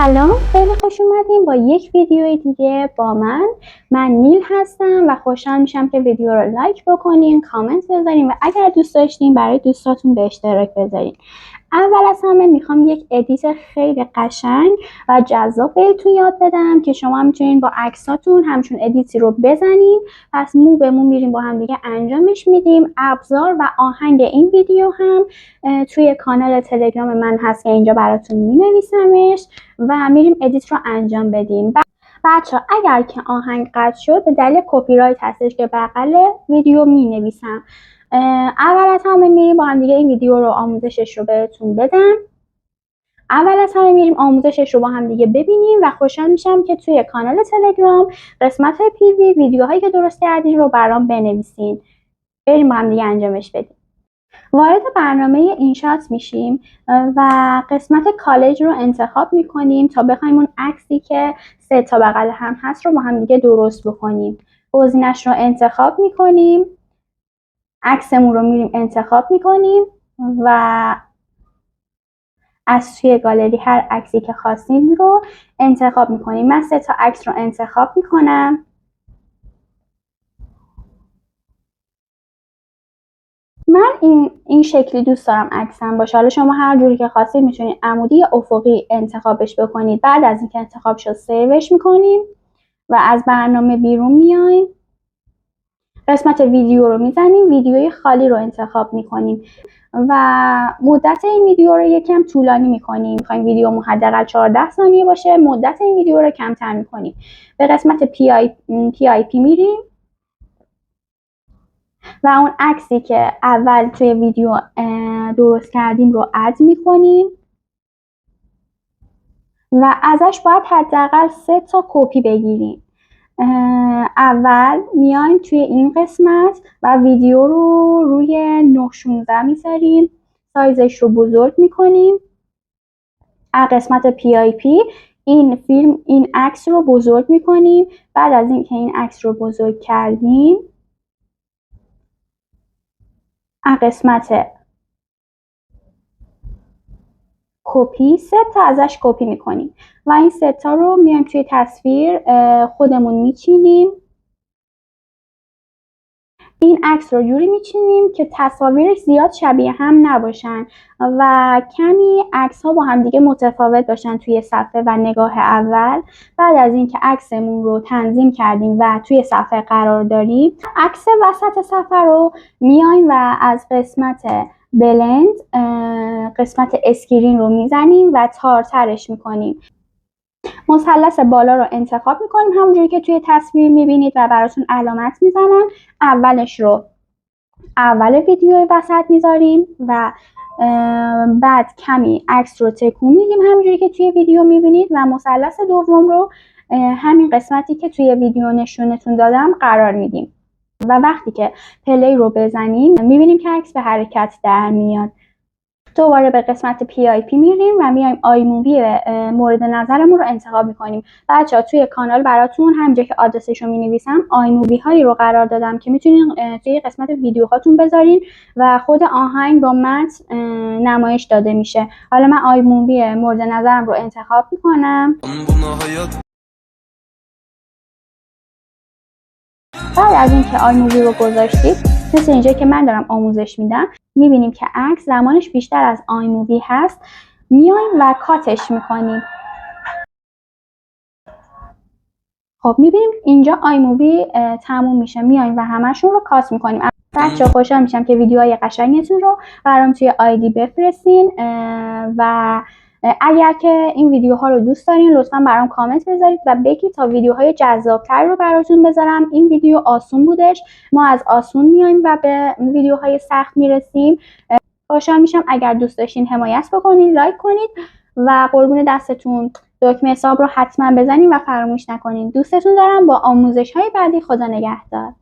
سلام، خیلی خوش اومدین با یک ویدیو دیگه با من نیل هستم و خوشحال میشم که ویدیو رو لایک بکنین، کامنت بذارین و اگر دوست داشتین برای دوستاتون به اشتراک بذارین. اول از همه میخوام یک ادیت خیلی قشنگ و جذاب بهتون یاد بدم که شما میتونین با عکساتون همچون ادیتی رو بزنین. پس مو به مو میریم با هم دیگه انجامش میدیم. ابزار و آهنگ این ویدیو هم توی کانال تلگرام من هست که اینجا براتون مینویسمش و میریم ادیت رو انجام بدیم. بچه اگر که آهنگ قطع شد به دلیل کپی رایت هستش که بغل ویدیو مینویسم. اول از همه میریم با هم دیگه این ویدیو رو آموزشش رو بهتون بدم. اول از همه میریم آموزشش رو با هم دیگه ببینیم و خوشحال میشم که توی کانال تلگرام قسمت پیوی ویدیوهایی که درست کردین رو برام بنویسین. بریم با هم دیگه انجامش بدیم. وارد برنامه اینشات میشیم و قسمت کالج رو انتخاب میکنیم تا بخوایم اون عکسی که 3 تا بغل هم هست رو با هم دیگه درست بکنیم. گزینش رو انتخاب میکنیم، عکسمون رو میریم انتخاب میکنیم و از توی گالری هر عکسی که خواستین رو انتخاب میکنیم. من 3 تا عکس رو انتخاب میکنم. من این شکلی دوست دارم عکسم باشه. حالا شما هر جوری که خواستید میتونید عمودی یا افقی انتخابش بکنید. بعد از اینکه انتخاب شد سیوش میکنیم و از برنامه بیرون میایم. قسمت ویدیو رو میزنیم، ویدیوی خالی رو انتخاب میکنیم و مدت این ویدیو رو یکم طولانی میکنیم. میخوایم ویدیو حداقل 14 ثانیه باشه، مدت این ویدیو رو کمتر میکنیم. به قسمت PIP میریم و اون عکسی که اول توی ویدیو درست کردیم رو اد میکنیم و ازش باید حداقل 3 تا کپی بگیریم. اول میایم توی این قسمت و ویدیو رو روی 9:16 میذاریم، سایزش رو بزرگ میکنیم. از قسمت PIP این عکس رو بزرگ میکنیم. بعد از اینکه این عکس رو بزرگ کردیم از قسمت کپی 3 تا ازش کپی میکنیم و این 3 تا رو میایم توی تصویر خودمون میچینیم. این عکس رو جوری میچینیم که تصاویرش زیاد شبیه هم نباشن و کمی عکس ها با هم دیگه متفاوت باشن توی صفحه و نگاه اول. بعد از اینکه عکسمون رو تنظیم کردیم و توی صفحه قرار داریم، عکس وسط صفحه رو میایم و از قسمت بلند قسمت اسکرین رو میزنیم و تارترش میکنیم. مثلث بالا رو انتخاب میکنیم همونجوری که توی تصویر میبینید و براتون علامت میزنم. اولش رو اول ویدیو وسط میذاریم و بعد کمی عکس رو تکون میدیم همونجوری که توی ویدیو میبینید و مثلث دوم رو همین قسمتی که توی ویدیو نشونتون دادم قرار میدیم و وقتی که پلی رو بزنیم میبینیم که عکس به حرکت در میاد. دوباره به قسمت PIP میریم و میایم آیمووی مورد نظرمون رو انتخاب میکنیم. بچه‌ها توی کانال براتون همونجا که آدرسش رو مینویسم آیمووی هایی رو قرار دادم که میتونین توی قسمت ویدیوهاتون بذارین و خود آهنگ با متن نمایش داده میشه. حالا من آیمووی مورد نظرم رو انتخاب میکنم. بعد از اینکه آیمووی رو گذاشتید مثل اینجا که من دارم آموزش میدم میبینیم که عکس زمانش بیشتر از آیمووی هست. میایم و کاتش میکنیم. خب میبینیم اینجا آیمووی تموم میشه. میایم و همشون رو کات میکنیم. بچه خوشحال میشم که ویدیوهای قشنگتون رو برام توی آیدی بفرستین و اگر که این ویدیوها رو دوست دارین لطفا برام کامنت بذارید و بگید تا ویدیوهای جذابتر رو براتون بذارم. این ویدیو آسون بودش. ما از آسون میایم و به ویدیوهای سخت میرسیم. خوشحال میشم اگر دوست داشتین حمایت بکنید، لایک کنید و قربون دستتون دکمه حساب رو حتما بزنید و فراموش نکنید. دوستتون دارم. با آموزش های بعدی خدا نگهدار.